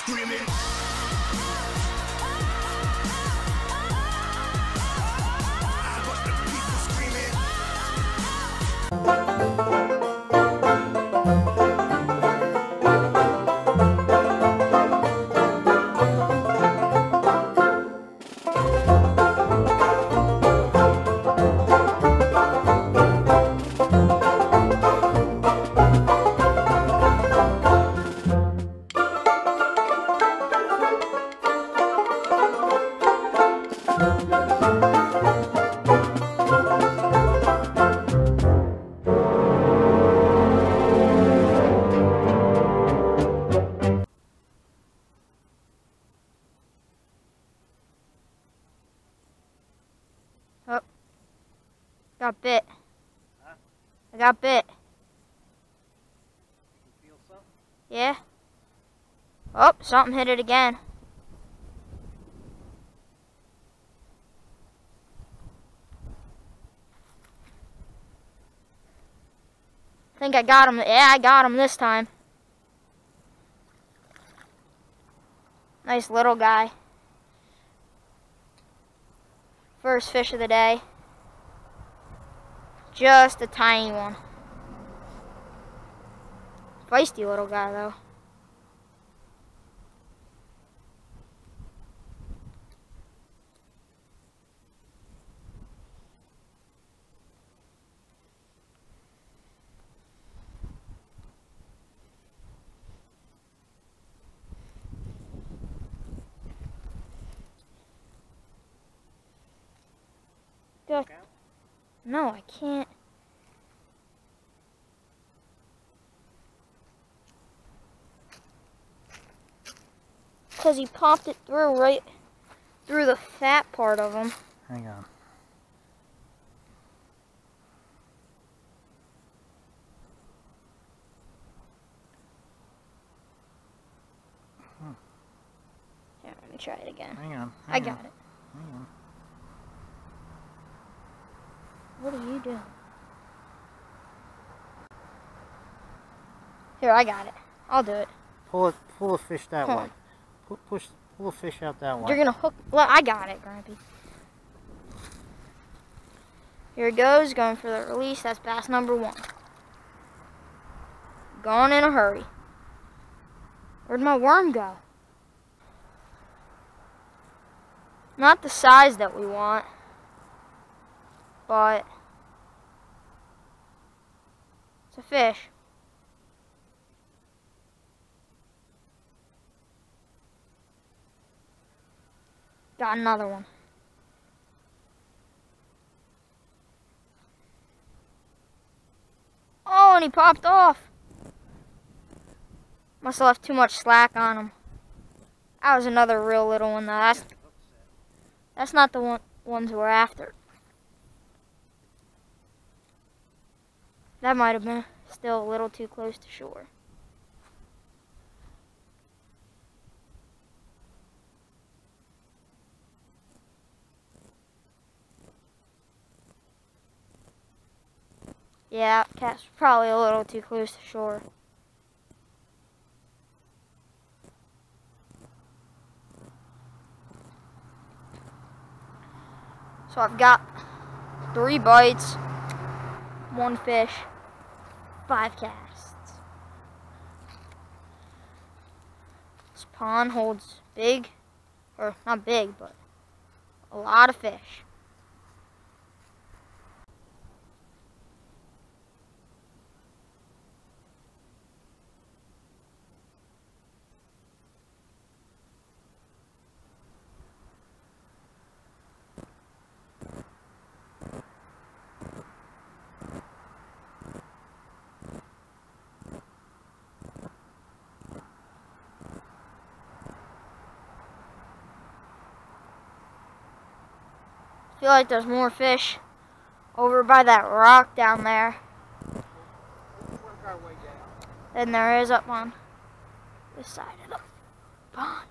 screaming. I got the people screaming. Oh, got bit. Huh? I got bit. You can feel something? Yeah. Oh, something hit it again. I think I got him. Yeah, I got him this time. Nice little guy. First fish of the day. Just a tiny one. Feisty little guy though. Go. No, I can't. Because he popped it through right through the fat part of him. Hang on. Here, let me try it again. Hang on. I got it. Hang on. What are you doing? Here, I got it. I'll do it. Pull the fish that Huh. way. Pull the fish out that way. You're gonna hook. Look, I got it, Grampy. Here it goes, going for the release. That's bass number 1. Gone in a hurry. Where'd my worm go? Not the size that we want, but it's a fish. Got another one. Oh, and he popped off. Must have left too much slack on him. That was another real little one though. That's not the ones we're after. That might have been still a little too close to shore. Yeah, that cat's probably a little too close to shore. So I've got 3 bites, 1 fish, 5 casts. This pond holds big, or not big, but a lot of fish. I feel like there's more fish over by that rock down there than there is up on this side of the pond.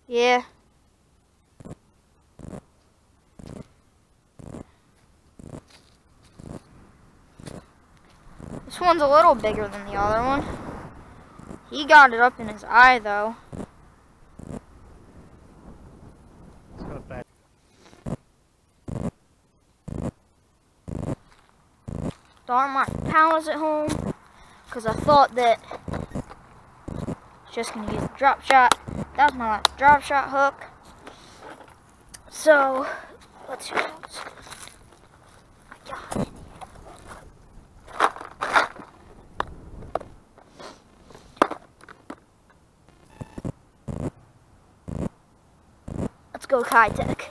Yeah. This one's a little bigger than the other one. He got it up in his eye, though. Let's go back. Darn, my pal is at home. Because I thought that just gonna use the drop shot. That was my last drop shot hook. So let's see what else. My God. Let's go Kitech.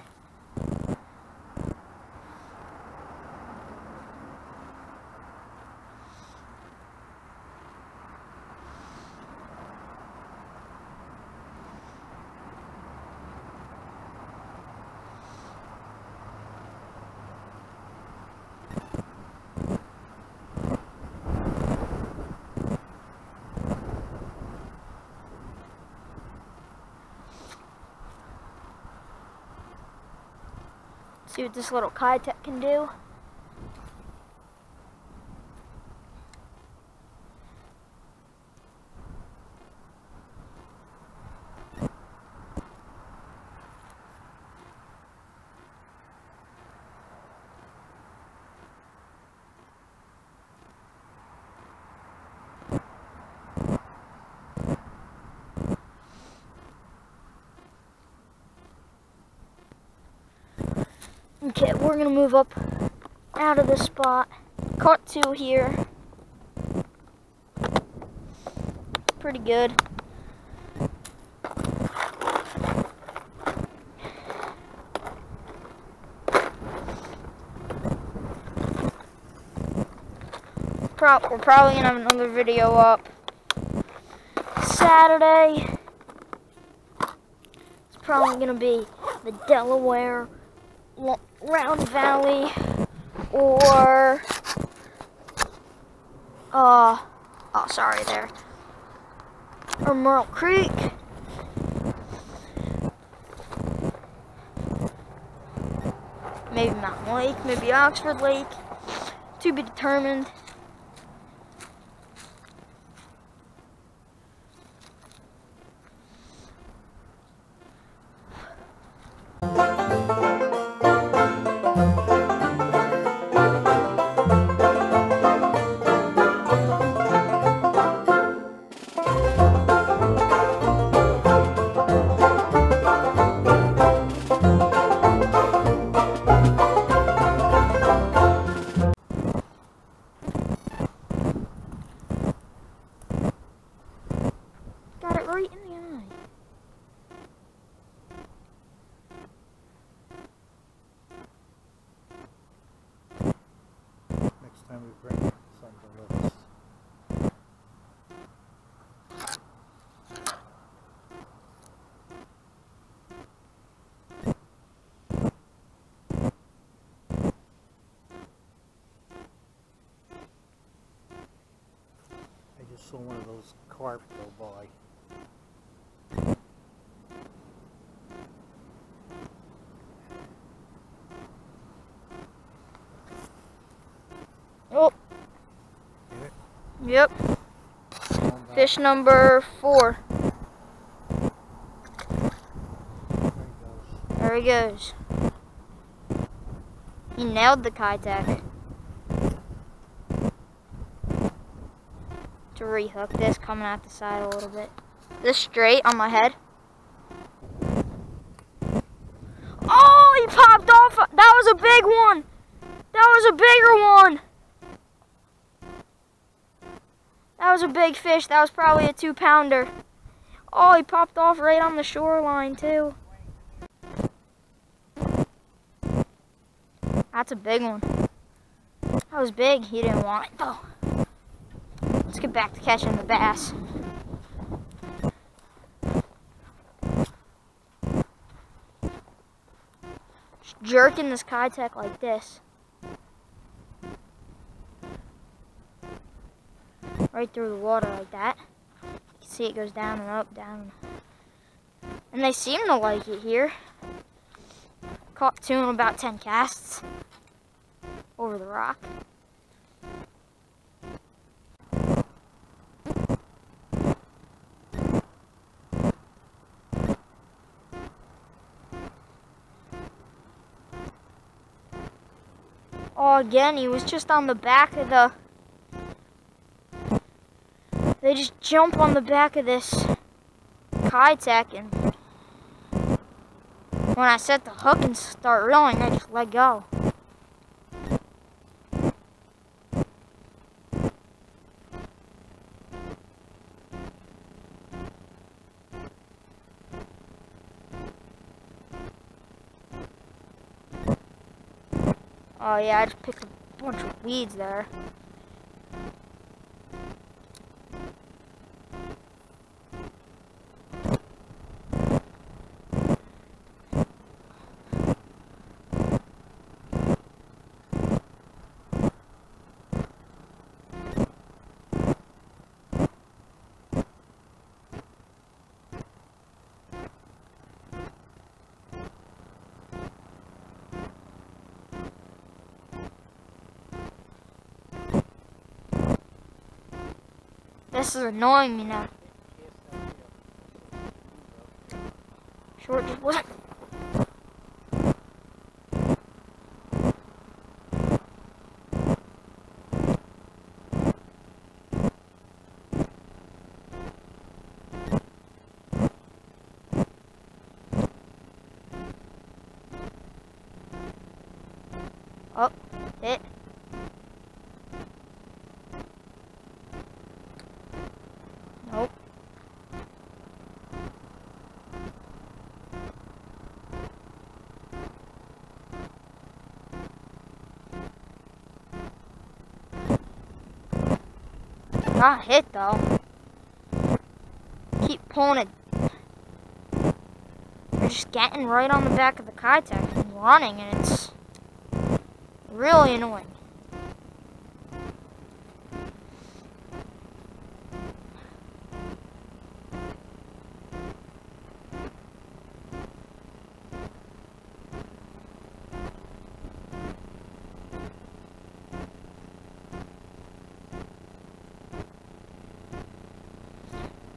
See what this little Kitech can do. Okay, we're gonna move up out of this spot. Caught two here. Pretty good. We're probably gonna have another video up Saturday. It's probably gonna be the Delaware Round Valley or oh sorry there, or Merle Creek. Maybe Mountain Lake, maybe Oxford Lake, to be determined. Got it right in the eye. Next time we bring something with us. I just saw one of those carp go by. Oh. Yep. Fish number 4. There he goes. He nailed the Kitech. To rehook this, coming out the side a little bit. This straight on my head. Oh, he popped off. That was a big one. That was a bigger one. That was a big fish. That was probably a 2-pounder. Oh, he popped off right on the shoreline too. That's a big one. That was big. He didn't want it though. Let's get back to catching the bass. Just jerking this Kitech like this. Right through the water like that. You can see it goes down and up, down. And they seem to like it here. Caught 2 in about 10 casts over the rock. Oh, again, he was just on the back of the... They just jump on the back of this Kitech, and when I set the hook and start reeling, I just let go. Oh yeah, I just picked a bunch of weeds there. This is annoying me now. Short just wasn't. Oh, hit. Nope. Not hit though. Keep pulling it. You're just getting right on the back of the Kitech and running, and it's really annoying.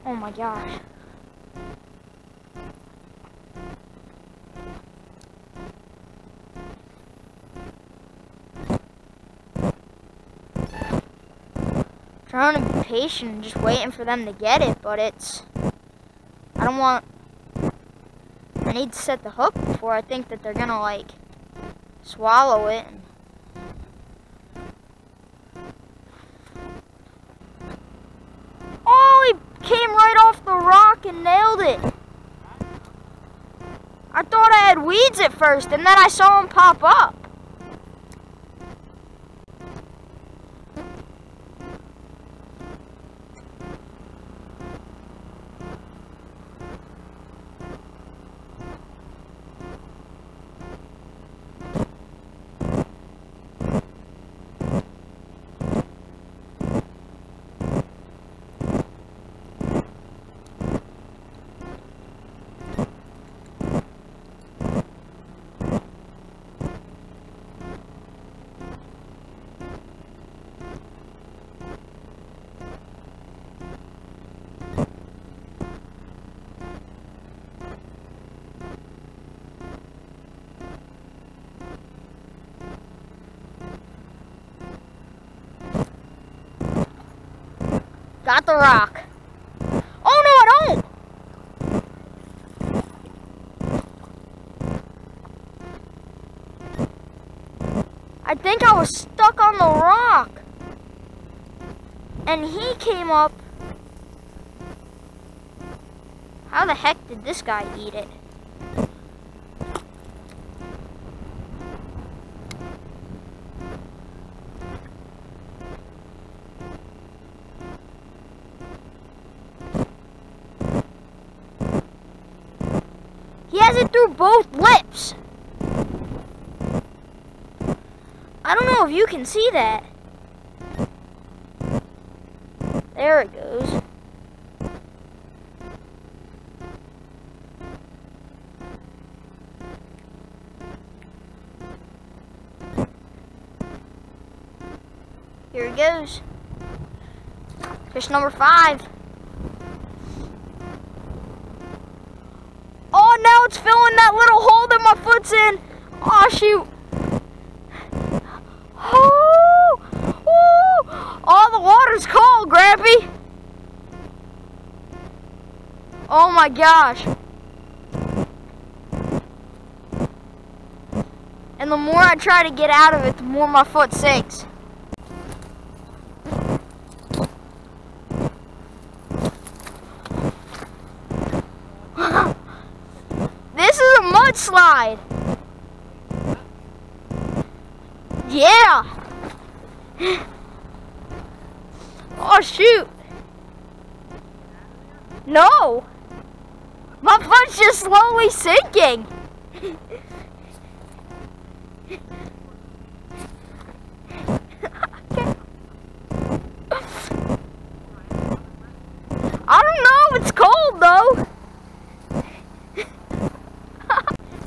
Oh my gosh. Trying to be patient and just waiting for them to get it, but it's... I need to set the hook before I think that they're gonna, like, swallow it. Oh, he came right off the rock and nailed it. I thought I had weeds at first, and then I saw him pop up. Got the rock. Oh no, I don't! I think I was stuck on the rock. And he came up. How the heck did this guy eat it? He has it through both lips. I don't know if you can see that. There it goes. Here he goes. Fish number 5. Oh, now it's filling that little hole that my foot's in. Oh, shoot. Oh, oh, the water's cold, Grampy. Oh my gosh. And the more I try to get out of it, the more my foot sinks. This is a mudslide. Yeah. Oh shoot. No. My foot's just slowly sinking. I don't know, it's cold though.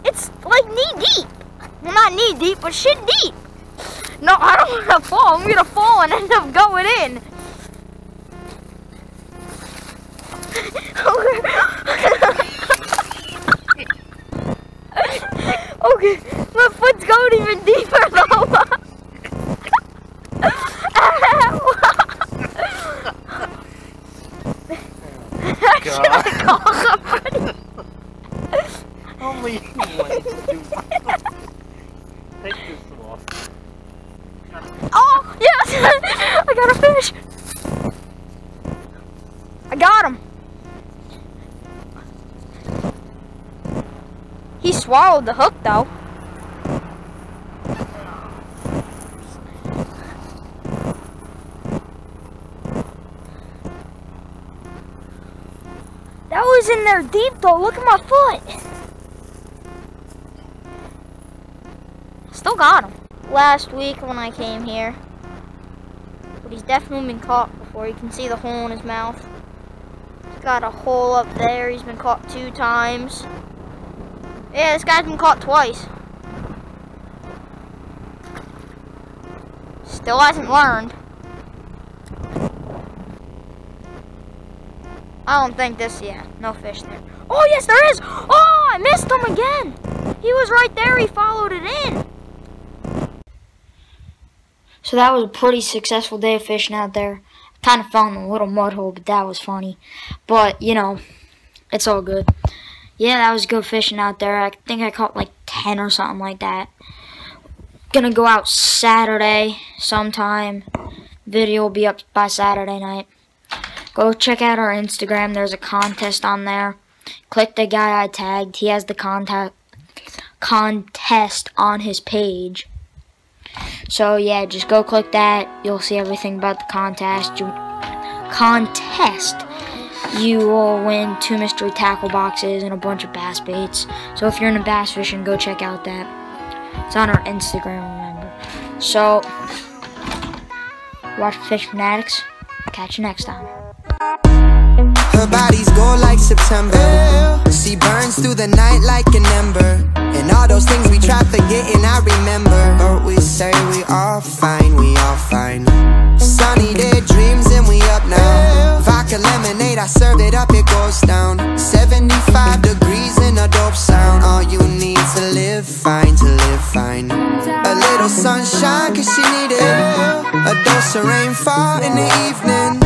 It's like knee deep. Well, not knee deep, but shit deep. No, I don't want to fall. I'm gonna fall and end up going in. Okay, my foot's going even deeper though. Should I call somebody? Only you want to do. Take this off. Oh, yes! I got a fish. I got him. He swallowed the hook though. That was in there deep though. Look at my foot. Still got him. Last week when I came here, but he's definitely been caught before. You can see the hole in his mouth. He's got a hole up there. He's been caught 2 times. Yeah, this guy's been caught twice. Still hasn't learned. I don't think this, yeah, no fish there. Oh, yes, there is. Oh, I missed him again. He was right there. He followed it in. So that was a pretty successful day of fishing out there. Kind of fell in a little mud hole, but that was funny. But, you know, it's all good. Yeah, that was good fishing out there. I think I caught like 10 or something like that. Gonna go out Saturday sometime. Video will be up by Saturday night. Go check out our Instagram. There's a contest on there. Click the guy I tagged. He has the contest on his page. So yeah, just go click that. You'll see everything about the contest. You will win 2 mystery tackle boxes and a bunch of bass baits. So if you're into bass fishing, go check out that. It's on our Instagram, remember. So, watch Fish Fanatics. Catch you next time. Her body's gold like September. She burns through the night like an ember. And all those things we try forgetting, I remember. But we say we all fine, we all fine. Sunny day dreams and we up now. Vodka lemonade, I serve it up, it goes down. 75 degrees in a dope sound. All you need to live fine, to live fine. A little sunshine cause she needed a dose of rainfall in the evening.